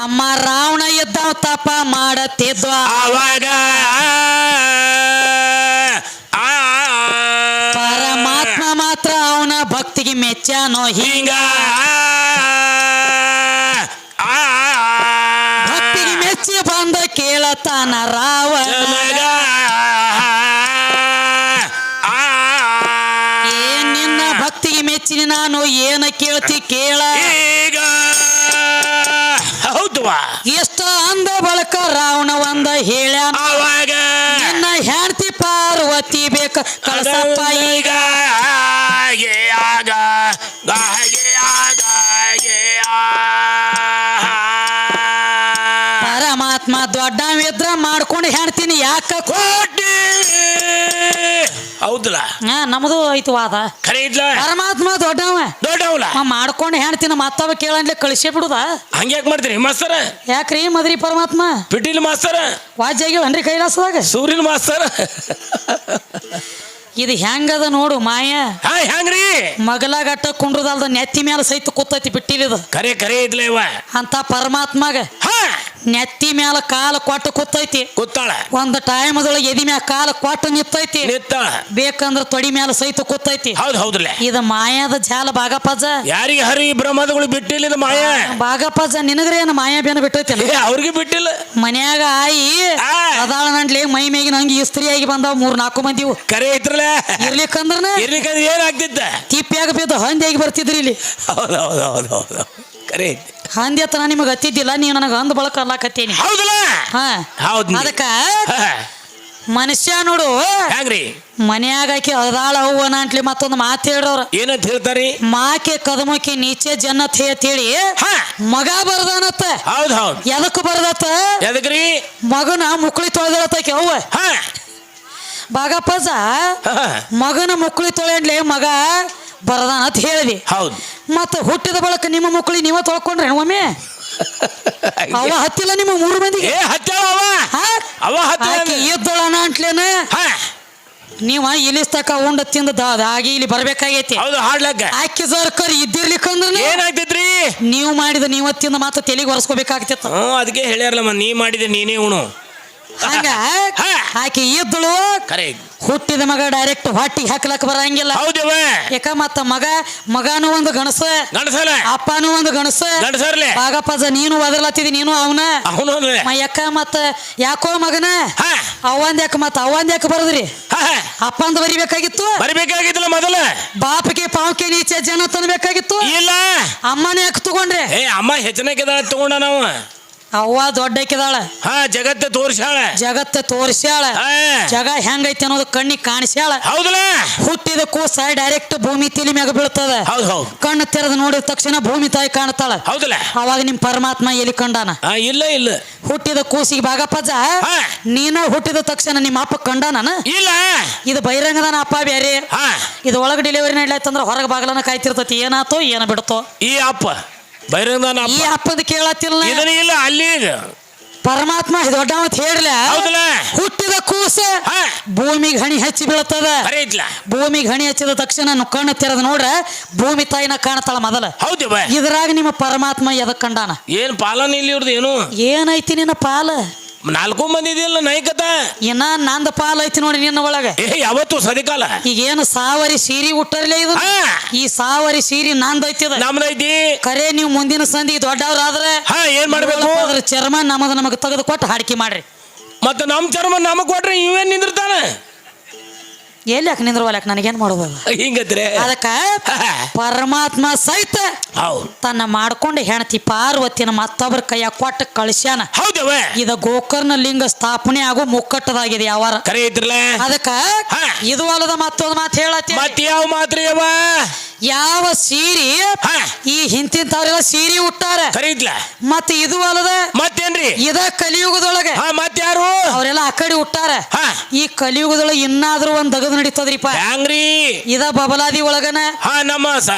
ತಮ್ಮ ರಾವಣ ಇದ್ದಾವ ತಪ ಮಾಡತ್ತಿದ್ವ ಅವಾಗ ಪರಮಾತ್ಮ ಮಾತ್ರ ಅವನ ಭಕ್ತಿಗೆ ಮೆಚ್ಚಾನೋ ಹಿಂಗ ಭಕ್ತಿಗೆ ಮೆಚ್ಚಿ ಬಂದ ಕೇಳತಾನ ರಾವಣ ಏನ್ ನಿನ್ನ ಭಕ್ತಿಗೆ ಮೆಚ್ಚಿನ ನಾನು ಏನ ಕೇಳ್ತಿ ಕೇಳ ಈಗ ಹೌದ್ವಾ ಎಷ್ಟು ಅಂದ ಬಳಕ ರಾವಣ ಒಂದ ಹೇಳ್ಯಾನ ಅವಾಗ ನಿನ್ನ ಹೆಂಡತಿ ಪಾರ್ವತಿ ಬೇಕ ಕಳಸಪ್ಪ ಈಗ ಪರಮಾತ್ಮ ದೊಡ್ಡವಿದ್ರ ಮಾಡ್ಕೊಂಡು ಹೇಳ್ತೀನಿ ಯಾಕ ಕೋಟಿ ಹೌದಲ್ಲ ನಮ್ದು ಐತು ವಾದ ಖರೆ ಇದ್ಲ ಪರಮಾತ್ಮ ದೊಡ್ಡವಲ್ಲ ಮಾಡ್ಕೊಂಡು ಹೇಳ್ತೀನಿ ಮತ್ತವ ಕೇಳಂಡ್ಲೆ ಕಳಿಸೇ ಬಿಡುದ ಹಂಗ್ಯಾಕ್ ಮಾಡ್ತೀರಿ ಮಾಸ್ತರ ಯಾಕ್ರಿ ಮದ್ರಿ ಪರಮಾತ್ಮ ಪಿಟೀಲ್ ಮಾಸ್ತರ ವಾಜ್ಯಾಗಿವನ್ರಿ ಕೈಲಾಸದಾಗ ಸೂರ್ಯನ ಮಾಸ್ತರ ಇದು ಹೆಂಗದ ನೋಡು ಮಾಯ ಹೆಂಗ್ರಿ ಮಗಲಾಗಟ್ಟ ಕುಂಡ್ರದಲ್ದ ನೆತ್ತಿ ಮ್ಯಾಲ ಸಹಿತ ಕೂತೈತಿ ಬಿಟ್ಟಿಲಿದ ಖರೆ ಖರೆ ಇದ್ಲ ಇವ ಅಂತ ಪರಮಾತ್ಮಗ ನೆತ್ತಿ ಮ್ಯಾಲ ಕಾಲ ಕೊಟ್ಟು ಕೂತೈತಿ ಕೂತಾಳ ಒಂದ್ ಟೈಮ್ ಅದೊಳಗೆ ಎದಿ ಮ್ಯಾಲ ಕಾಲ ಕೊಟ್ಟು ನಿತ್ತೈತಿ ನಿತ್ತಾಳ ಬೇಕಂದ್ರ ತೊಡಿ ಮ್ಯಾಲ ಸಹಿತ ಕೂತೈತಿ ಹೌದ್ರಲ್ಲ ಇದು ಮಾಯಾದ ಜಾಲ ಬಾಗಪ್ಪಜ್ಜ ಯಾರಿಗೆ ಹರಿ ಬ್ರಹ್ಮದಗಳು ಬಿಟ್ಟಿಲ್ಲ ಮಾಯ ಬಾಗಪ್ಪಜ್ಜ ನಿನಗ್ರೆ ಏನ ಮಾಯಾ ಬೇನ ಬಿಟ್ಟೈತಿ ಅವ್ರಿಗೆ ಬಿಟ್ಟಿಲ್ಲ ಮನ್ಯಾಗ ಆಯಿ ಅದಾಳ ನಂಡ್ಲಿ ಮೈ ಮೇಗಿನ ಹಂಗಿ ಇಸ್ತ್ರಿ ಆಗಿ ಬಂದಾವ 3-4 ಮಂದಿವು ಕರೆ ಐತ್ರಲ್ಲ ಇರ್ಲಿಕ್ಕಂದ್ರ ಏನಾಗ್ತಿದ್ದ ತಿಪ್ಪ್ಯಾಗ ಬಿದ್ದು ಹಂದಿಯಾಗಿ ಬರ್ತಿದ್ರಿ ಇಲ್ಲಿ ಹೌದು ಕರೆ ಐತಿ ಹಂದಿ ಹತ್ರ ನಿಮಗ ಹತ್ತಿದ್ದಿಲ್ಲ ನೀವು ನನಗ ಅಂದ ಬಳಕ ಅಲ್ಲಾಕತ್ತೇನಿ ಹೌದಲ್ಲ ಅದಕ್ಕ ಮನುಷ್ಯ ನೋಡು ಹೆಂಗ್ರಿ ಮನ್ಯಾಗ ಆಕಿ ಅದಾಳ ಅವ್ವನ ಅಂಟ್ಲಿ ಮತ್ತೊಂದು ಮಾತು ಹೇಳ್ರವ್ರ ಏನಂತ ಹೇಳ್ತಾರಿ ಮಾಕೆ ಕದಮಕ್ಕೆ ನೀಚೆ ಜನ್ನತ್ ಹೇಳಿ ಮಗ ಬರ್ದಾನತ್ತ ಹೌದು ಎದಕ್ ಬರ್ದತ್ತ ಎದಕ್ರಿ ಮಗನ ಮುಕ್ಳಿ ತೊಳೆದಳತ್ತಾಕಿ ಅವ್ವ ಬಾಗಪ್ಪಜ ಮಗನ ಮುಕ್ಳಿ ತೊಳೆಂಡ್ಲಿ ಮಗ ಬರದಾನ ಅಂತ ಹೇಳಿದಿ ಹೌದು ಮತ್ತ ಹುಟ್ಟಿದ ಬಳಕ ನಿಮ್ಮ ಮುಕ್ಳಿ ನೀವ ತೊಳ್ಕೊಂಡ್ರೆ ಒಮ್ಮೆ ಅವ ಹತ್ತಿಲ್ಲ ನಿಮ್ಮ 3 ಮಂದಿಗೆ ಇದ್ದಳನ ಅಂಟ್ಲೇನ ನೀವ ಇಲಿಸ್ತಕ ಉಂಡ ತಿಂದ ಆಗಿ ಇಲ್ಲಿ ಬರ್ಬೇಕಾಗೈತಿ ಆಕಿ ಸರ್ಕರ್ ಇದ್ದಿರ್ಲಿಕ್ಕಂದ್ರ ಏನಾಗ್ತಿದ್ರಿ ನೀವು ಮಾಡಿದ ನೀವತ್ತಿಂದ ಮಾತ್ರ ತೆಲಿಗೆ ಒರೆಸ್ಕೋಬೇಕಾಗ್ತಿತ್ತು ಅದಕ್ಕೆ ಹೇಳ್ಯಾರಲ್ಲ ನೀ ಮಾಡಿದೆ ನೀನೇ ಉಣು ಹಂಗ ಆಕಿ ಇದ್ದಳು ಹುಟ್ಟಿದ ಮಗ ಡೈರೆಕ್ಟ್ ಹೊಟ್ಟಿಗೆ ಹಾಕ್ಲಕ್ ಬರಂಗಿಲ್ಲ ಯಾಕ ಮತ್ತ ಮಗನು ಒಂದು ಗಣಸ ಅಪ್ಪನೂ ಒಂದು ಗಣಸ ಬಾಗಪ್ಪಜ ನೀನು ಒದರ್ಲತ್ತಿದಿ ನೀನು ಅವನ ಯಾಕ ಮತ್ತ ಯಾಕೋ ಮಗನ ಅವಂದ್ಯಾಕ ಮತ್ತ ಅವಂದ್ಯಾಕ ಬರದ್ರಿ ಅಪ್ಪಂದ ಬರಿಬೇಕಾಗಿತ್ತು ಮೊದಲ ಬಾಪಿಗೆ ಪಾವಕ್ಕೆ ನೀಚೆ ಜನ ತನಬೇಕಾಗಿತ್ತು ಇಲ್ಲ ಅಮ್ಮನೇ ಯಾಕೆ ತಗೊಂಡ್ರೆ ಅಮ್ಮ ಹೆಚ್ಚಿನ ತಗೊಂಡ ನಾವು ಅವ್ವ ದೊಡ್ಡಕ್ಕಿದಾಳ ಜಗತ್ತ ತೋರ್ಸ್ಯಾಳ ಜಗ ಹೆಂಗೈತಿ ಅನ್ನೋದು ಕಣ್ಣಿಗೆ ಕಾಣಿಸ್ಯಾಳ ಹೌದಲ್ಲ ಹುಟ್ಟಿದ ಕೂಸ ಡೈರೆಕ್ಟ್ ಭೂಮಿ ತಿಳಿ ಮ್ಯಾಗ ಬೀಳ್ತದ ಕಣ್ಣು ತೆರೆದು ನೋಡಿದ ತಕ್ಷಣ ಭೂಮಿ ತಾಯಿ ಕಾಣ್ತಾಳ ಹೌದಲ್ಲ ಅವಾಗ ನಿಮ್ ಪರಮಾತ್ಮ ಎಲ್ಲಿ ಕಂಡಾನ ಇಲ್ಲ ಹುಟ್ಟಿದ ಕೂಸಿಗೆ ಬಾಗಪ್ಪಜ ನೀನ ಹುಟ್ಟಿದ ತಕ್ಷಣ ನಿಮ್ಮ ಅಪ್ಪ ಕಂಡಾನ ಇಲ್ಲ ಇದು ಬಹಿರಂಗದಾನ ಅಪ್ಪ ಬ್ಯಾರೆ ಇದು ಒಳಗ ಡೆಲಿವರಿ ನಡ್ಲಾಯ್ತಂದ್ರ ಹೊರಗ ಬಾಗಲನ ಕಾಯ್ತಿರ್ತತಿ ಏನಾತೋ ಏನ ಬಿಡ್ತೋ ಈ ಅಪ್ಪ ಈ ಅಪ್ಪದ ಕೇಳತ್ತಿಲ್ಲ ಇಲ್ಲ ಅಲ್ಲಿ ಪರಮಾತ್ಮ ದೊಡ್ಡವ ಹೇಳ್ಲ ಹುಟ್ಟಿದ ಕೂಸ ಭೂಮಿಗೆ ಹಣಿ ಹಚ್ಚಿ ಬೀಳ್ತದ ಭೂಮಿಗೆ ಹಣಿ ಹಚ್ಚಿದ ತಕ್ಷಣ ಕಣ್ಣು ತೆರೆದು ನೋಡ್ರ ಭೂಮಿ ತಾಯಿನ ಕಾಣತಾಳ ಮೊದಲ ಇದ್ರಾಗ ನಿಮ್ಮ ಪರಮಾತ್ಮ ಎದಕ್ ಕಂಡಾನ ಏನ್ ಪಾಲನ ಇಲ್ಲಿ ಇವ್ರದ್ದು ಏನು ಏನೈತಿ ನಿನ್ನ ಪಾಲ 4 ಮಂದಿ ಇದೆಯಲ್ಲ ನೈಕತ ಇನ್ನ ನಂದ ಪಾಲ ಐತಿ ನೋಡಿ ನಿನ್ನ ಒಳಗ ಯಾವತ್ತು ಸದಿಕಾಲ ಈಗೇನು ಸಾವರಿ ಸೀರಿ ಹುಟ್ಟರ್ಲೇ ಇದು ಈ ಸಾವರಿ ಸೀರಿ ನಂದೈತಿ ನಮ್ದೈತಿ ಕರೆ ನೀವು ಮುಂದಿನ ಸಂದಿಗೆ ದೊಡ್ಡವ್ರಾದ್ರೆ ಏನ್ ಮಾಡ್ಬೇಕು ಅದ್ರ ಚರ್ಮ ನಮಗೆ ತೆಗೆದು ಕೊಟ್ಟು ಹಾಡಿಕೆ ಮಾಡ್ರಿ ಮತ್ತೆ ನಮ್ ಚರ್ಮ ನಮಗ್ ಕೊಟ್ರೆ ಇವೇನ್ ನಿಂದಿರ್ತಾನ ಎಲ್ಲಿ ಯಾಕೆ ನಿಂದ್ರವಲ್ಯಾಕ ನನಗೇನ್ ಮಾಡೋದು ಹಿಂಗತ್ರೆ ಅದಕ್ಕ ಪರಮಾತ್ಮ ಸಹಿತ ತನ್ನ ಮಾಡ್ಕೊಂಡು ಹೆಣತಿ ಪಾರ್ವತಿನ ಮತ್ತೊಬ್ಬರ ಕೈಯ ಕೊಟ್ಟ ಕಳಿಸ್ಯಾನ ಇದ ಗೋಕರ್ಣ ಲಿಂಗ ಸ್ಥಾಪನೆ ಆಗೋ ಮುಕ್ಕಟ್ಟದಾಗಿದೆ ಯಾವಾರ ಕರೆ ಐತ್ರಲ್ಲ ಅದಕ್ಕ ಇದು ಅಲ್ಲದ ಮತ್ತೊಂದು ಮಾತು ಹೇಳತ್ತಿ ಮತ್ತೆ ಯಾವ ಮಾತ್ರಿ ಯಾವ ಸೀರಿ ಈ ಹಿಂತಿಂತವ್ರೆಲ್ಲ ಸೀರಿ ಉಟ್ಟಾರ ಮತ್ತೆ ಇದು ಅಲ್ಲದ ಮತ್ತೇನ್ರಿ ಇದ ಕಲಿಯುಗದೊಳಗೆ ಮತ್ತೆ ಯಾರು ಅವರೆಲ್ಲ ಆ ಕಡೆ ಉಟ್ಟಾರ ಈ ಕಲಿಯುಗದೊಳಗೆ ಇನ್ನಾದ್ರೂ ಒಂದ್ ದಗದ್ ನಡೀತದ್ರಿಪ್ಪ ಹ್ಯಾಂಗ್ರಿ ಇದ ಬಬಲಾದಿ ಒಳಗನ ನಮ್ಮ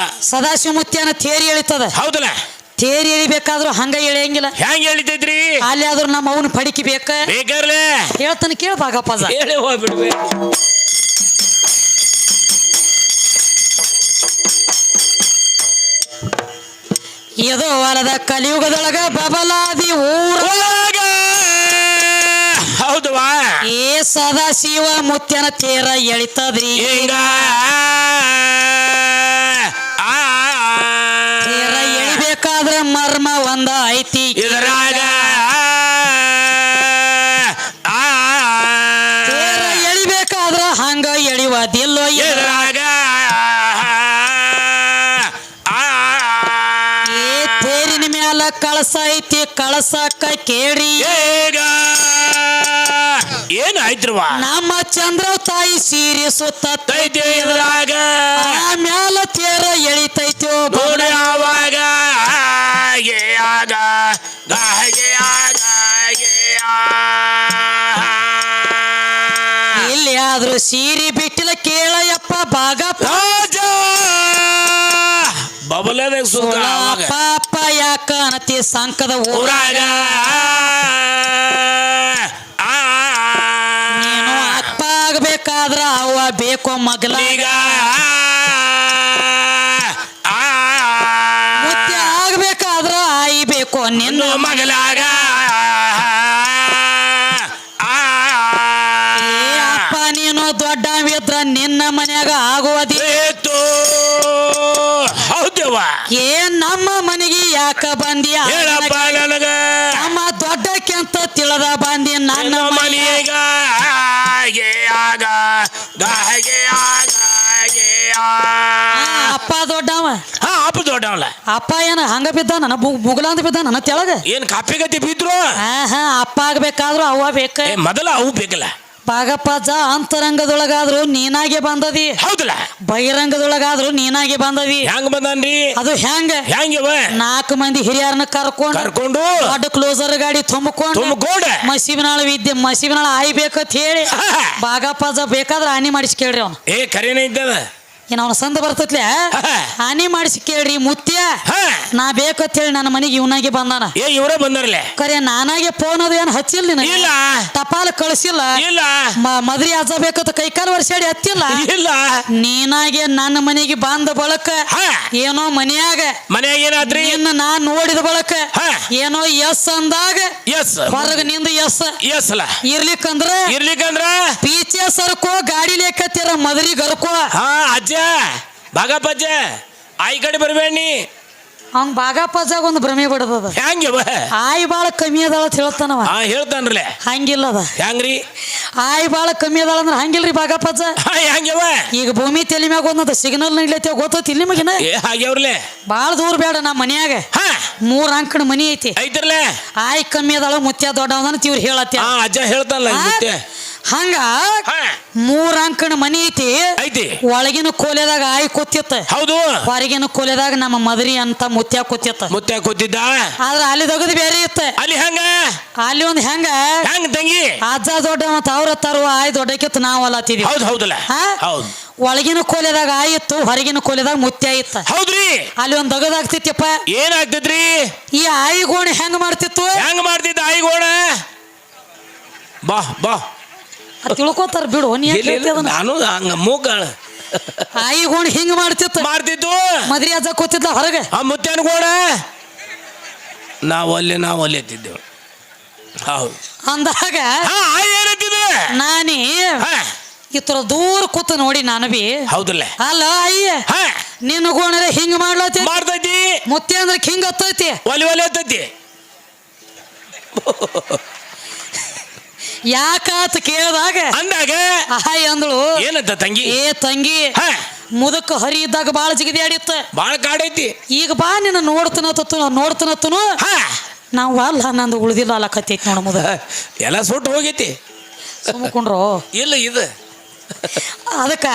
ಸದಾಶಿವ ಮುತ್ಯಾನ ತೇರಿ ಎಳಿತದ ಹೌದಲ್ಲ ತೇರಿ ಎಳಿಬೇಕಾದ್ರೂ ಹಂಗ ಎಳೆಯಂಗಿಲ್ಲ ಹೆಂಗ್ ಎಳಿತೈತ್ರಿ ಅಲ್ಲಿ ಆದ್ರೂ ನಮ್ಮ ಅವನು ಪಡಿಕೆ ಬೇಕಾರ್ಲೆ ಹೇಳ್ತಾನೆ ಕೇಳ್ಬಾಗಪ್ಪ ಹೇಳಿ ಹೋಗ್ಬಿಡ್ಬೇಕು ಇದು ಹೊಲದ ಕಲಿಯುಗದೊಳಗ ಬಬಲಾದಿ ಸದಾಶಿವ ಮುತ್ಯನ ತೇರ ಎಳಿತದ್ರಿ ಹಿಂಗ ತೇರ ಎಳಿಬೇಕಾದ್ರ ಮರ್ಮ ಒಂದ ಐತಿ ಇದರಾಗ ತೇರ ಎಳಿಬೇಕಾದ್ರ ಹಂಗ ಎಳಿವದಿಲ್ಲೋ ಇದರಾಗ ತೇರಿನ ಮ್ಯಾಲ ಕಳಸ ಐತಿ ಕಳಸಕ್ಕ ಕೇಳಿ ಈಗ ಏನಾಯ್ತ್ರವ ನಮ್ಮ ಚಂದ್ರ ತಾಯಿ ಸೀರೆ ಸುತ್ತೈತಿ ಇದ್ರಾಗ ಮ್ಯಾಲ ತೇರ ಎಳಿತೈತೋ ನೋಡಿ ಆವಾಗ ಆಗ ಗಾಗೆ ಆಗ ಇಲ್ಲಿ ಆದ್ರೂ ಸೀರೆ ಬಿಟ್ಟಿಲ್ಲ ಕೇಳಯಪ್ಪ ಬಾಗಪ್ಪ ಬಬಲದಾಗ ಸುತ್ತ ಪಾಪ ಯಾಕ ಅನತಿ ಸಂಕದ ಊರಾಗ ನೀನು ಅಪ್ಪ ಆಗ್ಬೇಕಾದ್ರ ಅವ್ವ ಬೇಕೋ ಮಗಲ ಈಗ ಮುತ್ಯ ಆಗ್ಬೇಕಾದ್ರ ಆಯಿ ಬೇಕೋ ನಿನ್ನ ಮಗಲಾಗ ಏ ಅಪ್ಪ ನೀನು ದೊಡ್ಡವಿದ್ರ ನಿನ್ನ ಮನ್ಯಾಗ ಆಗುವದಿ ಹೌದವ್ವ ಏ ನಮ್ಮ ಮನೆಗೆ ಯಾಕ ಬಂದಿ ಹೇಳಪ್ಪ ನನಗ ನಮ್ಮ ದೊಡ್ಡಕ್ಕಿಂತ ತಿಳಿದ ಬಂದಿ ನನ್ನ ಮನೆಗ ಆಗ ಗಾಗೆ ಆಗ ಅಪ್ಪ ದೊಡ್ಡವ ಅಪ್ಪ ದೊಡ್ಡವಲ್ಲ ಅಪ್ಪ ಏನ ಹಂಗ ಬಿದ್ದ ನನ್ನ ಬುಗಲ ಅಂತ ಬಿದ್ದ ನನ್ನ ತೆಳಗ ಏನ್ ಕಾಪಿ ಗತಿ ಬಿದ್ರು ಅಪ್ಪ ಆಗ್ಬೇಕಾದ್ರು ಅವ್ವ ಬೇಕ ಮೊದಲ ಅವು ಬೇಕಲ್ಲ ಬಾಗಪ್ಪಜ್ಜ ಅಂತರಂಗದೊಳಗಾದ್ರು ನೀನಾಗೆ ಬಂದದಿ ಹೌದಲ್ಲ ಬಹಿರಂಗದೊಳಗಾದ್ರು ನೀನಾಗೆ ಬಂದದಿ ಹೆಂಗ್ ಬಂದನ್ರಿ ಅದು ಹೆಂಗ ಹೆಂಗವ 4 ಮಂದಿ ಹಿರಿಯರನ್ನ ಕರ್ಕೊಂಡು ದೊಡ್ಡ ಕ್ಲೋಸರ್ ಗಾಡಿ ತುಂಬಿಕೊಂಡ ಮಸೀಬಿನಾಳ ಆಯ್ ಬೇಕಂತ ಹೇಳಿ ಬಾಗಪ್ಪಜ್ಜ ಬೇಕಾದ್ರ ಹಾನಿ ಮಾಡಿಸಿ ಕೇಳ್ರಿ ಅವನು ಏ ಕರೇನೇ ಇದ್ದದ ಏನ್ ಅವನ ಸಂದ ಬರ್ತತ್ಲೆ ಹಾನಿ ಮಾಡಿಸಿ ಕೇಳ್ರಿ ಮುತ್ಯ ನಾ ಬೇಕಂತ ಹೇಳಿ ನನ್ನ ಮನೆಗೆ ಇವನಾಗೆ ಬಂದಾನ ಏ ಇವರೇ ಬಂದಾರಲ್ಲ ಕರೆ ನಾನಾಗೆ ಫೋನ್ ಅದು ಏನ್ ಹಚ್ಚಿಲ್ಲ ನಿನಗೆ ಇಲ್ಲ ಟಪಾಲ ಕಳಿಸಿಲ್ಲ ಇಲ್ಲ ಮದ್ರಿ ಅಜ್ಜ ಬೇಕಂತ ಕೈಕಾಲು ವರ್ಷಾಡಿ ಹತ್ತಿಲ್ಲ ಇಲ್ಲ ನೀನಾಗೆ ನನ್ನ ಮನೆಗೆ ಬಂದ ಬಳಕ ಏನೋ ಮನ್ಯಾಗ ಏನಾದ್ರಿ ಇನ್ನು ನಾ ನೋಡಿದ ಬಳಕ ಏನೋ ಎಸ್ ಅಂದಾಗ ಎಸ್ ಹೊರಗ ನಿಂದ ಎಸ್ ಅಲ್ಲ ಇರ್ಲಿಕ್ಕಂದ್ರ ಪೀಚೆ ಸರ್ಕೋ ಗಾಡಿ ಲೆಕ್ಕತ್ತಿರ ಮದ್ರಿ ಗರ್ಕೋ ಅಜ್ಜ ಬಾಗಪ್ಪಜ್ಜ ಆಯಿ ಕಡೆ ಬರ್ಬೇಡಿ ಅವ್ನ್ ಬಾಗಪ್ಪಜ್ಜಾಗ ಒಂದು ಭ್ರಮೆ ಬಿಡದ ಹೆಂಗವ ಆಯ್ ಬಾಳ ಕಮ್ಮಿ ಅದಾಳ ಅಂತ ಹೇಳ್ತಾನವ ಹೇಳ್ತಾನ್ರಲ್ಲ ಹಂಗಿಲ್ಲದ ಹೆಂಗ್ರಿ ಆಯ್ ಬಾಳ ಕಮ್ಮಿ ಅದಾಳ ಅಂದ್ರೆ ಹಂಗಿಲ್ರಿ ಬಾಗಪ್ಪಜ್ಜ ಹೆಂಗವ ಈಗ ಭೂಮಿ ತಲೆ ಮ್ಯಾಗ ಒಂದೊಂದು ಸಿಗ್ನಲ್ ನಿಡ್ಲೈತಿ ಗೊತ್ತೈತಿ ಇಲ್ಲಿ ಮಗಿನ ಹಾಗ್ಯವ್ರಲೆ ಬಾಳ ದೂರ ಬೇಡ ನಮ್ಮ ಮನ್ಯಾಗ 3 ಅಂಕಣ ಮನಿ ಐತಿ ಐತ್ರಲ್ಲ ಆಯ್ ಕಮ್ಮಿ ಅದಾಳ ಮುತ್ಯ ದೊಡ್ಡವನ ಇವ್ರು ಹೇಳತ್ತ ಅಜ್ಜ ಹೇಳ್ತಾನಲ್ಲ ಹಂಗ 3 ಅಂಕಣ ಮನಿ ಐತಿ ಒಳಗಿನ ಕೋಲೆದಾಗ ಆಯ್ ಕೂತಿತ್ತ ಹೌದು ಹೊರಗಿನ ಕೋಲೆದಾಗ ನಮ್ಮ ಮದರಿ ಅಂತ ಮುತ್ಯ ಕೂತಿದ್ದ ಆದ್ರ ಅಲ್ಲಿ ದಗದ್ ಬೇರೆ ಇತ್ತ ಅಲ್ಲಿ ಒಂದ್ ಹೆಂಗ ತಂಗಿ ಅಜ್ಜ ದೊಡ್ಡ ಮತ್ತ ಅವ್ರ ತರುವ ಆಯ್ ದೊಡ್ಡಕ್ಕಿತ್ತು ನಾವ್ ಅಲ್ಲತ್ತಿದ್ವಿ ಹೌದಲ್ಲ ಒಳಗಿನ ಕೋಲೆದಾಗ ಆಯ್ ಇತ್ತು ಹೊರಗಿನ ಕೋಲೆದಾಗ ಮುತ್ಯ ಇತ್ತ ಹೌದ್ರಿ ಅಲ್ಲಿ ಒಂದ್ ದಗದ್ ಆಗ್ತಿತ್ತಪ್ಪ ಏನಾಗ್ತಿದ್ರಿ ಈ ಆಯಿ ಗೋಣ ಹೆಂಗ್ ಮಾಡ್ತಿತ್ತು ಆಯಿ ಗೋಣ ಬಾ ಬಾ ತಿಳ್ಕೊತಾರ ಬಿಡು ನಾನು ಹಂಗ ಮೂಗಾಳ ಆಯಿ ಗೋಣ ಹಿಂಗ್ ಮಾಡ್ತಿತ್ತು ಮದ್ರಿ ಅಜ್ಜ ಕೂತಿದ್ಲ ಹೊರಗ ಆ ಮುತ್ಯನ ಗೋಣ ನಾವು ಅಲ್ಲೇ ಎತ್ತಿದ್ದೆವು ಹೌದು ಅಂದಾಗ ನಾನೇ ಇತರ ದೂರ ಕೂತು ನೋಡಿ ನಾನು ಬಿ ಹೌದಲ್ಲ ಅಲ್ಲ ಅಯ್ಯ ನಿನ್ನ ಗೋಣರೆ ಹಿಂಗ್ ಮಾಡ್ತೈತಿ ಮುತ್ಯ ಅಂದ್ರೆ ಹಿಂಗ್ ಹತ್ತೈತಿ ಒಲೆ ಹತ್ತೈತಿ ಯಾಕಾತ ಕೇಳಿದಾಗ ಅಂದಾಗ ಹಾಯ್ ಅಂದಳು ಏನಂತ ತಂಗಿ ತಂಗಿ ಮುದಕ ಹರಿ ಇದ್ದಾಗ ಬಾಳ ಜಿಗದಿ ಆಡಿತ್ತ ಬಾಳ ಕಾಡೈತಿ ಈಗ ಬಾ ನಿನ್ನ ನೋಡ್ತನತ್ತನು ನಾವು ಅಲ್ಲ ನಂದು ಉಳ್ದಿಲ್ಲ ಅಲ್ಲ ಕತ್ತೈತಿ ನೋಡ ಮುದ ಎಲ್ಲ ಸುಟ್ಟು ಹೋಗೈತಿ ಸುಮ್ಕೊಂಡ್ರು ಇಲ್ಲ ಇದು ಅದಕ್ಕ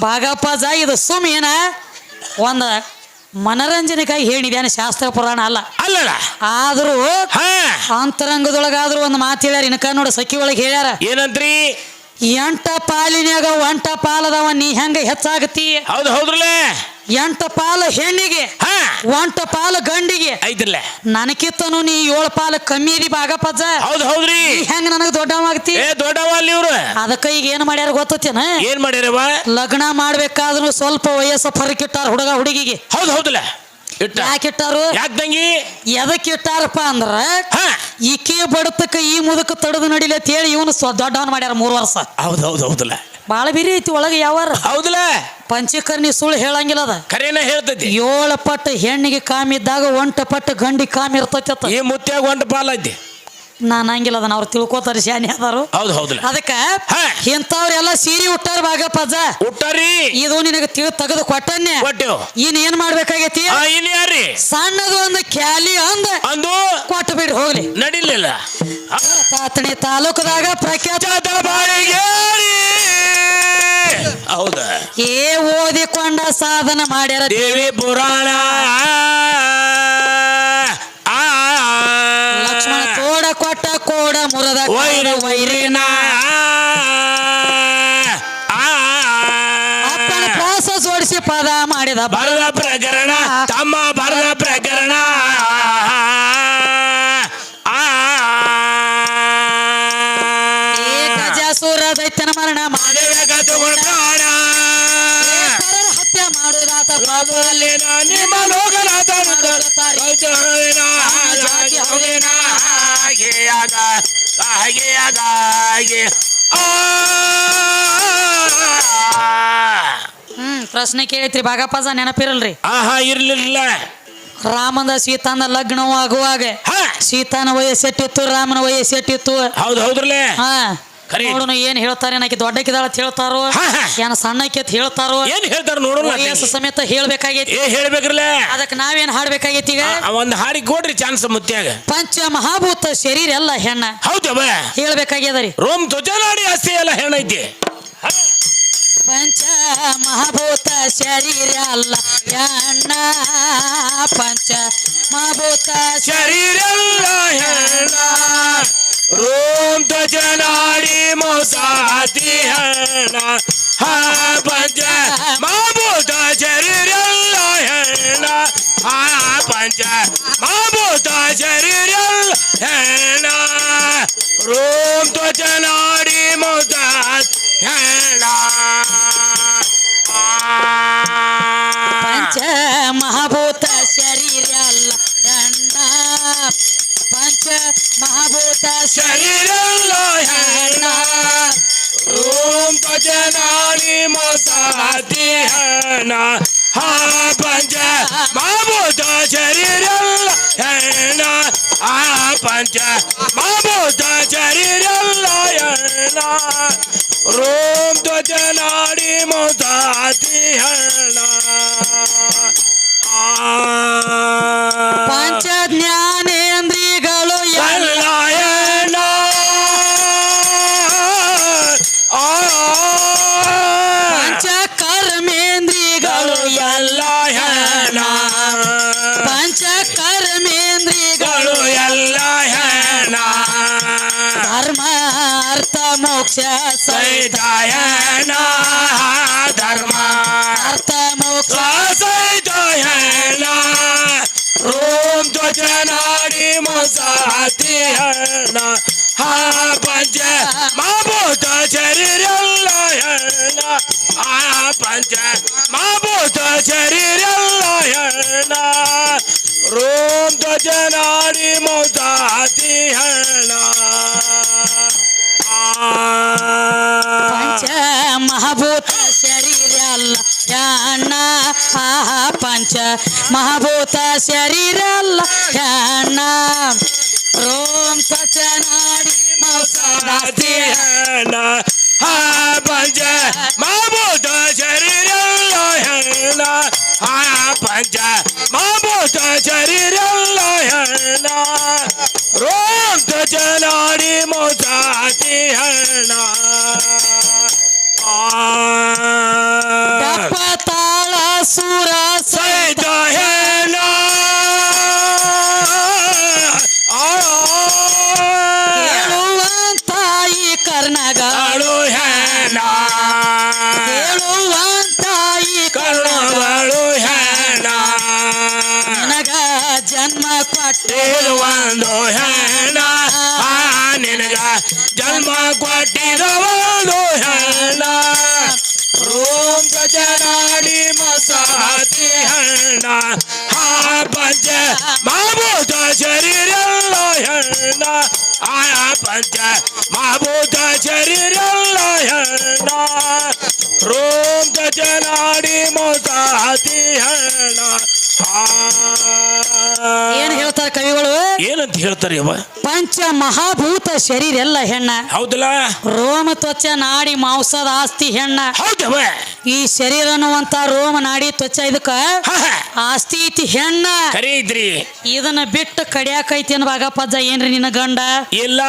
ಬಾಗಪ್ಪಜ ಇದು ಏನ ಒಂದ ಮನರಂಜನೆಗಾಗಿ ಹೇಳಿದ್ಯಾನ ಶಾಸ್ತ್ರ ಪುರಾಣ ಅಲ್ಲ ಆದ್ರೂ ಅಂತರಂಗದೊಳಗಾದ್ರೂ ಒಂದು ಮಾತು ಹೇಳ್ಯಾರ ಇನ್ಕ ನೋಡ ಸಖಿ ಒಳಗೆ ಹೇಳ್ಯಾರ ಏನಂತ್ರಿ 8 ಪಾಲಿನ್ಯಾಗ 1 ಪಾಲದವ ನೀ ಹೆಂಗ ಹೆಚ್ಚಾಗತಿ ಹೌದ್ರಲ್ಲೇ 8 ಪಾಲ ಹೆಣ್ಣಿಗೆ 1 ಪಾಲ ಗಂಡಿಗೆ ಐತ್ರಲ್ಲ ನನಕಿತ್ತನು ನೀ 7 ಪಾಲ ಕಮ್ಮಿ ಇದಿ ಬಾಗಪ್ಪಜ್ಜ ಹೌದ್ರಿ ಹೆಂಗ ನನಗ ದೊಡ್ಡವಾಗ್ತಿ ದೊಡ್ಡವ ಅಲ್ಲಿ ಇವ್ರು ಅದಕ್ಕ ಈಗ ಏನ್ ಮಾಡ್ಯಾರ ಗೊತ್ತೇನ ಏನ್ ಮಾಡ್ಯಾರವ ಲಗ್ನ ಮಾಡ್ಬೇಕಾದ್ರೂ ಸ್ವಲ್ಪ ವಯಸ್ಸು ಫರಕ್ ಇಟ್ಟಾರ ಹುಡುಗ ಹುಡುಗಿಗೆ ಹೌದಲ್ಲ ಇಟ್ಟ. ಯಾಕೆ ಇಟ್ಟಾರು ಯಾಕೆ ತಂಗಿ ಎದಕ್ ಇಟ್ಟಾರಪ್ಪ ಅಂದ್ರ ಹಾ ಈಕೆ ಬಡತಕ್ಕ ಈ ಮುದಕ ತಡದು ನಡಿಲಿ ಅಂತ ಹೇಳಿ ಇವನು ದೊಡ್ಡವನ್ ಮಾಡ್ಯಾರ 3 ವರ್ಷ. ಹೌದೌದೌದಲ್ಲ ಬಾಳ ಬಿರಿ ಐತಿ ಒಳಗೆ ಯಾವಾರ ಹೌದಲ್ಲ ಪಂಚಕರ್ಣಿ ಸುಳ್ಳು ಹೇಳಂಗಿಲ್ಲ ಅದ. ಕರೇನ ಹೇಳ್ತೈತಿ 7 ಪಟ್ಟು ಹೆಣ್ಣಿಗೆ ಕಾಮ್ ಇದ್ದಾಗ 1 ಪಟ್ಟು ಗಂಡಿ ಕಾಮ್ ಇರ್ತೈತಿ ಅತ್ತ. ಈ ಮುತ್ಯಾಗ ಒಂಟ ಪಾಲ ಐತಿ. ನಾನು ಹಂಗಿಲ್ಲ ಅದನ್ನ ಅವ್ರು ತಿಳ್ಕೊತಾರ ಶಾನಿ ಅದಾರು. ಹೌದು ಹೌದಲ್ಲ ಅದಕ್ಕ ಹಾ. ಇಂಥವ್ರೆಲ್ಲ ಸೀರೆ ಉಟ್ಟಾರ ಭಾಗಪ್ಪಜ್ಜ. ಉಟ್ಟಾರಿ ಇದು ನಿನಗೆ ತೆಗೆದು ಕೊಟ್ಟನ್ನೆ. ಕೊಟ್ಟೆವು. ಇನ್ ಏನ್ ಮಾಡ್ಬೇಕಾಗೈತಿ ಇನ್ ಯಾರಿ ಸಣ್ಣದು ಒಂದು ಕ್ಯಾಲಿ ಅಂದು ಕೊಟ್ಟು ಬಿಡ್ರಿ ಹೋಗ್ಲಿ. ನಡಿಲಿಲ್ಲ ತಾತಣಿ ತಾಲೂಕದಾಗ ಪ್ರಖ್ಯಾತ ಬಾಳಿಗೆ ಹೌದ ಓದಿಕೊಂಡ ಸಾಧನ ಮಾಡ್ಯಾರ ದೇವಿ ಪುರಾಣ ಲಕ್ಷ್ಮಣ ತೋಡ ಕೊಟ್ಟ ಕೋಡ ಮುರದ ವೈರಿನ ಅಪ್ಪನ ಪ್ರಾಸ ಜೋಡಿಸಿ ಪದ ಮಾಡಿದ ಬರದ ಪ್ರಕರಣ ತಮ್ಮ ಬರದ ಪ್ರಕರಣ ಗಜಾಸುರ ದೈತ್ಯನ ಮರಣ ಪ್ರಾಣ ಹತ್ಯೆ ಮಾಡುದಾತ ನಿಮ್ಮ ಲೋಕನಾಥ ಪ್ರಶ್ನೆ ಕೇಳೈತ್ರಿ ಭಾಗಪ್ಪಜ ನೆನಪಿರಲ್ರಿ. ಇರ್ಲಿಲ್ಲ ರಾಮಂದ ಸೀತಾಂದ ಲಗ್ನವು ಆಗುವಾಗ ಸೀತಾನ ವಯಸ್ಸೆಟ್ಟಿತ್ತು ರಾಮನ ವಯಸ್ಸೆಟ್ಟಿತ್ತು. ಹೌದು ಹೌದ್ರಲ್ಲೇ ಹಾ ನೋಡೋಣ ಏನ್ ಹೇಳ್ತಾರೆ. ನಾಕಿ ದೊಡ್ಡಕ್ಕಿದಾಳ ಅಂತ ಹೇಳ್ತಾರೋ ಏನ ಸಣ್ಣಕ್ಕೆ ಅಂತ ಹೇಳ್ತಾರೋ ಏನ್ ಹೇಳ್ತಾರ ನೋಡೋಣ. ವಯಸ್ಸು ಸಮೇತ ಹೇಳ್ಬೇಕಾಗೈತಿ. ಹೇಳ್ಬೇಕ್ರಲ್ಲ ಅದಕ್ಕೆ ನಾವೇನ್ ಹಾಡ್ಬೇಕಾಗೈತಿ ಈಗ ಒಂದ್ ಹಾಡಿ ಕೊಡ್ರಿ ಚಾನ್ಸ್ ಮುತ್ಯಾಗ. ಪಂಚ ಮಹಾಭೂತ ಶರೀರ ಎಲ್ಲ ಹೆಣ್ಣ ಹೌದವ ಹೇಳ್ಬೇಕಾಗ್ಯದರಿ. ರೋಮ್ ಧ್ವಜನಾಡಿ ಅಷ್ಟೇ ಎಲ್ಲ ಹೆಣ್ಣೈತಿ. ಪಂಚ ಮಹಾಭೂತ ಶರೀರ ಅಲ್ಲ ಹೆಣ್ಣ ಪಂಚ ಮಹಾಭೂತ ಶರೀರ ಹೆಣ್ಣ ರೋಮ್ ಧ್ವಜನಾಡಿ ಮೋಸಾತಿ ಹೆಣ್ಣ ಪಂಚ ಮಹಾಭೂತ ಶರೀರ ಹೆಣ್ಣ ಪಂಚ ಮಹಾಭೂತ ಶರೀರ ಹೆಣ್ಣ ರೋಮ್ ಧ್ವಜನಾಡಿ ಮೋಸಾತಿ ಹೆಣ್ಣ ಪಂಚ ಮಹಾಭೂತ ಶರೀರ ಅಲ್ಲ ಹೆಣ್ಣ ಪಂಚ ಮಹಾಭೂತ ಶರೀರ ಹೆಣ್ಣ ರೋಮ್ ಧ್ವಜನಾಡಿ ಮೋಸಾತಿ ಹೆಣ್ಣ ಪಂಚ ಮಹಾಭೂತ ಶರೀರ ಹೆಣ್ಣ ಪಂಚ ಮಹಾಭೂತ ಶರೀರ ಹೆಣ್ಣ ರೋಮ್ ಧ್ವಜನಾಡಿ ಮೋಸಾತಿ ಹೆಣ್ಣ ಪಂಚ ಜ್ಞಾನೇಂದ್ರಿಗಳು ಎಲ್ಲ ಹೆಣ್ಣ ಪಂಚ ಕರ್ಮೇಂದ್ರಿಗಳು ಎಲ್ಲ ಹೆಣ್ಣ ಪಂಚ ಕರ್ಮೇಂದ್ರಿಗಳು ಎಲ್ಲ ಹೆಣ್ಣ ಧರ್ಮ ಅರ್ಥ ಮೋಕ್ಷ ಸಹಿತ ಹೆಣ್ಣ ಧರ್ಮ ಅರ್ಥ ಮೋಕ್ಷ ಸಹಿತ ಹೆಣ್ಣ ರೋಮ್ ಧ್ವಜನಾಡಿ ಮೋಸಾತಿ ಹೆಣ್ಣ ಪಂಚ ಮಹಾಭೂತ ಶರೀರ ಹೆಣ್ಣ ಪಂಚ ಮಹಾಭೂತ ಶರೀರ ಹೆಣ್ಣ ರೋಮ್ ಧ್ವಜನಾಡಿ ಮೋಸಾತಿ ಹೆಣ್ಣ ಪಂಚ ಮಹಾಭೂತ ಶರೀರ ಅಲ್ಲ ಹೆಣ್ಣ ಪಂಚ ಮಹಾಭೂತ ಶರೀರ ಅಲ್ಲ ಹೆಣ್ಣ ರೋಮ್ ತ್ವಚನಾಡಿ ಮೋಸಾತಿ ಹೆಣ್ಣ ಪಂಚ ಮಹಾಭೂತ ಶರೀರ ಹೆಣ್ಣ ಪಂಚ ಮಹಾಭೂತ ಶರೀರ ಹೆಣ್ಣ ರೋಮ್ ಧ್ವಜನಾಡಿ ಮೋಸಾತಿ ಹೆಣ್ಣ ದಪ್ಪ ತಾಳ ಸುರ ಸಹಿತ ಹೆಣ್ಣ ಹೇಳುವಂತ ಈ ಕರ್ಣಗಳು ಹೆಣ್ಣ ಹೇಳುವಂತ ಈ ಕರ್ಣಗಳು ಹೆಣ್ಣ ನನಗ ಜನ್ಮ ಕೊಟ್ಟೆ ಒಂದು ಹೆಣ್ಣ ನಿನಗ ಜನ್ಮ ಕೊಟ್ಟಿದವಳು ಹೆಣ್ಣ ರೋಮ್ ಗಜನಾಡಿ ಮಸಾತಿ ಹೆಣ್ಣ ಪಂಚ ಮಹಾಭೂತ ಶರೀರೆಲ್ಲ ಹೆಣ್ಣ ಪಂಚ ಮಹಾಭೂತ ಶರೀರೆಲ್ಲ ಹೆಣ್ಣ ರೋಮ್ ತಚನಾಡಿ ಮೋಸಾತಿ ಹೆಣ್ಣ ಏನ್ ಹೇಳ್ತಾರ ಕವಿಗಳು? ಏನಂತ ಹೇಳ್ತಾರೆ ಯವ್ವ? ಪಂಚ ಮಹಾಭೂತ ಶರೀರ ಎಲ್ಲ ಹೆಣ್ಣ. ಹೌದಲ್ಲ? ರೋಮ ತ್ವಚ ನಾಡಿ ಮಾಂಸದ ಆಸ್ತಿ ಹೆಣ್ಣ. ಹೌದವ? ಈ ಶರೀರ ಅನ್ನುವಂತ ರೋಮ ನಾಡಿ ತ್ವಚ ಇದಕ್ಕ ಆಸ್ತಿ ಐತಿ ಹೆಣ್ಣ. ಖರೀ ಇದ್ರಿ. ಇದನ್ನ ಬಿಟ್ಟು ಕಡಿಯಾಕೈತಿ ಅನ್ಬಾಗ ಪಜ್ಜ ಏನ್ರಿ ನಿನ್ನ ಗಂಡ? ಇಲ್ಲ.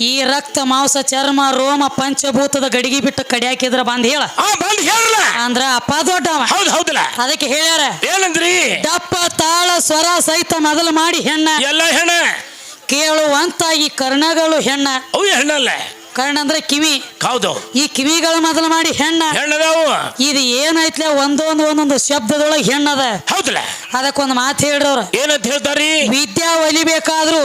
ಈ ರಕ್ತ ಮಾಂಸ ಚರ್ಮ ರೋಮ ಪಂಚಭೂತದ ಗಡಿಗೆ ಬಿಟ್ಟು ಕಡಿಯಾಕಿದ್ರ ಬಂದ್ ಹೇಳ. ಬಂದ್ ಹೇಳಲ್ಲ ಅಂದ್ರ ಅಪ್ಪ ದೊಡ್ಡವ. ಹೌದ್ ಹೌದಲ್ಲ? ಅದಕ್ಕೆ ಹೇಳ್ಯಾರ ಏನಂದ್ರಿ? ದಪ್ಪ ತಾಳ ಸ್ವರ ಸಹಿತ ಮೊದಲು ಮಾಡಿ ಹೆಣ್ಣ. ಎಲ್ಲ ಹೆಣ್ಣ. ಕೇಳುವಂತ ಈ ಕರ್ಣಗಳು ಹೆಣ್ಣ. ಅವು ಹೆಣ್ಣಲ್ಲ. ಕರ್ಣ ಅಂದ್ರೆ ಕಿವಿ. ಹೌದು. ಈ ಕಿವಿಗಳು ಮೊದಲು ಮಾಡಿ ಹೆಣ್ಣ. ಹೆಣ್ಣದಾವು. ಇದು ಏನೈತ್ಲೆ ಒಂದೊಂದು ಶಬ್ದದೊಳಗೆ ಹೆಣ್ಣದ. ಹೌದಲ್ಲ? ಅದಕ್ಕೊಂದು ಮಾತು ಹೇಳ್ರಿ ಅವ್ರ. ಏನಂತ ಹೇಳ್ತಾರಿ? ವಿದ್ಯಾ ಒಲಿಬೇಕಾದ್ರು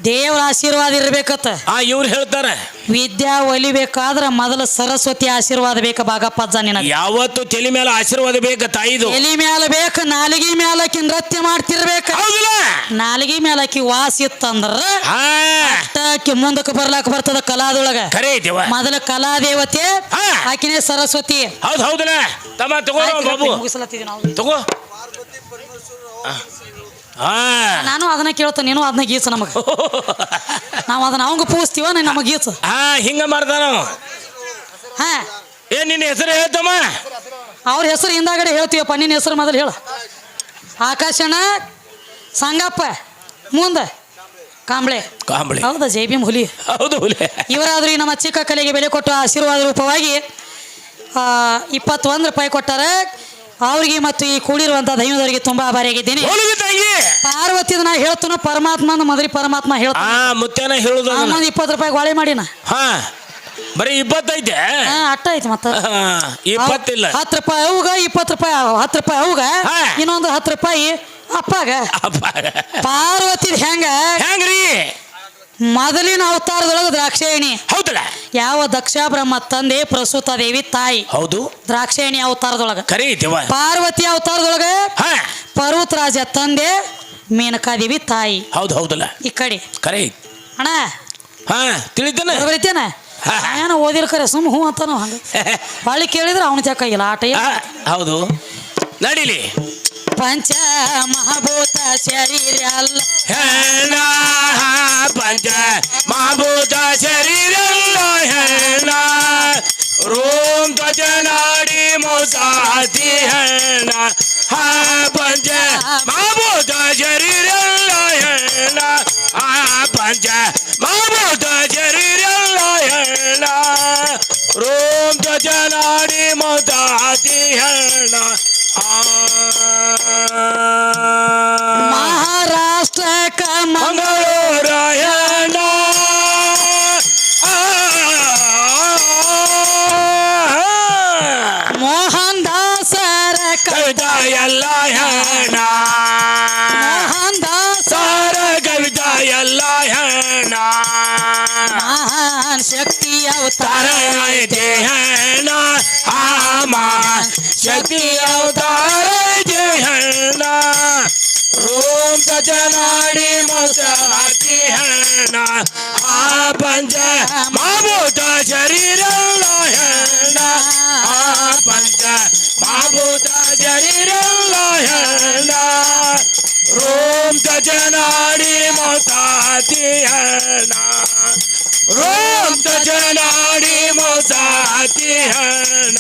ದೇವರ ಆಶೀರ್ವಾದ ಇರ್ಬೇಕತ್ತ. ಇವ್ರು ಹೇಳ್ತಾರ ವಿದ್ಯಾ ಒಲಿಬೇಕಾದ್ರ ಮೊದಲ ಸರಸ್ವತಿ ಆಶೀರ್ವಾದ ಬೇಕ ಬಾಗಪ್ಪಜ್ಜ ನಿನಗ. ಯಾವತ್ತು ತಲೆ ಮೇಲೆ ಆಶೀರ್ವಾದ ಬೇಕ ತಾಯಿದು. ತಲೆ ಮ್ಯಾಲ ಬೇಕ, ನಾಲಿಗೆ ಮ್ಯಾಲಕಿ ನೃತ್ಯ ಮಾಡ್ತಿರ್ಬೇಕ. ನಾಲಿಗೆ ಮ್ಯಾಲಕಿ ವಾಸ ಇತ್ತಂದ್ರ ಆಕಿ ಮುಂದಕ್ಕೆ ಬರ್ಲಾಕ ಬರ್ತದ ಕಲಾದೊಳಗ. ಮೊದಲ ಕಲಾ ದೇವತೆ ಆಕಿನೇ ಸರಸ್ವತಿ. ಹೌದ್ ಹೌದಲ್ಲ? ತಮ್ಮ ತಗೋ ಬಾಬು, ತಗೋ. ನಾನು ಅದನ್ನ ಕೇಳ್ತ, ನೀನು ಅದನ್ನ ಗೀಸ ನಮಗ. ನಾವ್ ಅದನ್ನ ಅವಂಗ ಪೂಸ್ತೀವ, ನಮಗ ಗೀಸ. ಹಿಂಗ ಮಾಡ್ತಾನ. ನಿನ್ನ ಹೆಸರು ಹೇಳ್ತಮ್ಮ? ಅವ್ರ ಹೆಸರು ಹಿಂದಾಗಡೆ ಹೇಳ್ತೀವಪ್ಪ. ನಿನ್ನ ಹೆಸರು ಮೊದಲು ಹೇಳ. ಆಕಾಶಣ್ಣ, ಸಂಗಪ್ಪ, ಮುಂದ ಕಾಂಬ್ಳೆ. ಕಾಂಬ್ಳೆ. ಹೌದಾ? ಜೈ ಭೀಮ್ ಹುಲಿ. ಹೌದು ಹುಲಿ. ಇವರಾದ್ರೂ ನಮ್ಮ ಚಿಕ್ಕ ಕಲೆಗೆ ಬೆಲೆ ಕೊಟ್ಟು ಆಶೀರ್ವಾದ ರೂಪವಾಗಿ 21 ರೂಪಾಯಿ ಕೊಟ್ಟಾರ. ಅವ್ರಿಗೆ ಮತ್ತು ಈ ಕೂಡಿರುವಂತ ದೈವದವರಿಗೆ ತುಂಬಾ ಆಭಾರಿಯಾಗಿದ್ದೀನಿ. ಪಾರ್ವತಿ ನಾ ಹೇಳ್ತಾನ, ಪರಮಾತ್ಮ ಮೊದಲಿ ಪರಮಾತ್ಮ ಹೇಳ್ತಾನ. ಮುತ್ಯಾನ ಹೇಳುದು 20 ರೂಪಾಯಿ ಗಾಳಿ ಮಾಡಿನ. ಬರೀ 20 ಐತೆ. ಅಟ್ಟ ಐತಿ. ಮತ್ತ 20 ಇಲ್ಲ. 10 ರೂಪಾಯಿ ಅವಾಗ, 20 ರೂಪಾಯಿ 10 ರೂಪಾಯಿ ಅವಾಗ, ಇನ್ನೊಂದು 10 ರೂಪಾಯಿ ಅಪ್ಪಾಗ. ಪಾರ್ವತಿ ಹೆಂಗ್ರಿ? ಮೊದಲಿನ ಅವತಾರದೊಳಗೆ ದ್ರಾಕ್ಷಾಯಣಿ. ಹೌದಲ್ಲ? ಯಾವ ದಕ್ಷ ಬ್ರಹ್ಮ ತಂದೆ ಪ್ರಸೂತ ದೇವಿ ತಾಯಿ. ಹೌದು. ದ್ರಾಕ್ಷಾಯಣಿ ಅವತಾರದೊಳಗ. ಪಾರ್ವತಿ ಅವತಾರದೊಳಗ ಪರ್ವತರಾಜ ತಂದೆ ಮೇನಕಾದೇವಿ ತಾಯಿ. ಹೌದು ಹೌದಲ್ಲ? ಈ ಕಡೆ ಕರೆ ಅಣ್ಣ ತಿಳಿತೇನೆ ಬರೀತೇನೆ. ಏನೋ ಓದಿಲ್ ಕರೆ ಸುಮ್ ಹೂ ಅಂತಾನು. ಹಂಗ ಹೊಳ್ಳಿ ಕೇಳಿದ್ರೆ ಅವನು ಚಕ್ಕಾಗಿಲ್ಲ ಆಟ. ಹೌದು, ನಡಿಲಿ. ಪಂಚ ಮಹಾಭೂತ ಶರೀರ ಅಲ್ಲ ಹೆಣ್ಣ, ಪಂಚ ಮಹಾಭೂತ ಶರೀರ ಹೆಣ್ಣ ರೋಮ್ ತ್ವಚ ನಾಡಿ ಮೋಸಾತಿ ಹೆಣ್ಣ ಪಂಚ ಮಹಾಭೂತ ಶರೀರ ಹೆಣ್ಣ ಪಂಚ ಮಹಾಭೂತ ಶರೀರ ಹೆಣ್ಣ ರೋಮ್ ತ್ವಚ ನಾಡಿ ಮೋಸಾತಿ ಹೆಣ್ಣ ಮಹಾರಾಷ್ಟ್ರಕ ಮಂಗಳೂರ ಹೆಣ್ಣ ಮೋಹನ್ ದಾಸರ ಕವಿತಾ ಎಲ್ಲ ಹೆಣ್ಣ ಮೋಹನ್ ದಾಸರ ಕವಿತಾ ಎಲ್ಲ ಹೆಣ್ಣ ಮಹಾನ್ ಶಕ್ತಿ ಅವತಾರ ಹೆಣ್ಣ ಶಕ್ತಿ ಅವತಾರ ಹೆಣ್ಣ ರೋಮ್ ತ್ವಚ ನಾಡಿ ಮೋಸಾತಿ ಹೆಣ್ಣ ಪಂಚ ಮಹಾಭೂತ ಶರೀರ ಹೆಣ್ಣ ಪಂಚ ಮಹಾಭೂತ ಶರೀರ ಹೆಣ್ಣ ರೋಮ್ ತ್ವಚ ನಾಡಿ ಮೋಸಾತಿ ಹೆಣ್ಣ ರೋಮ್ ತ್ವಚ ನಾಡಿ ಮೋಸಾತಿ ಹೆಣ್ಣ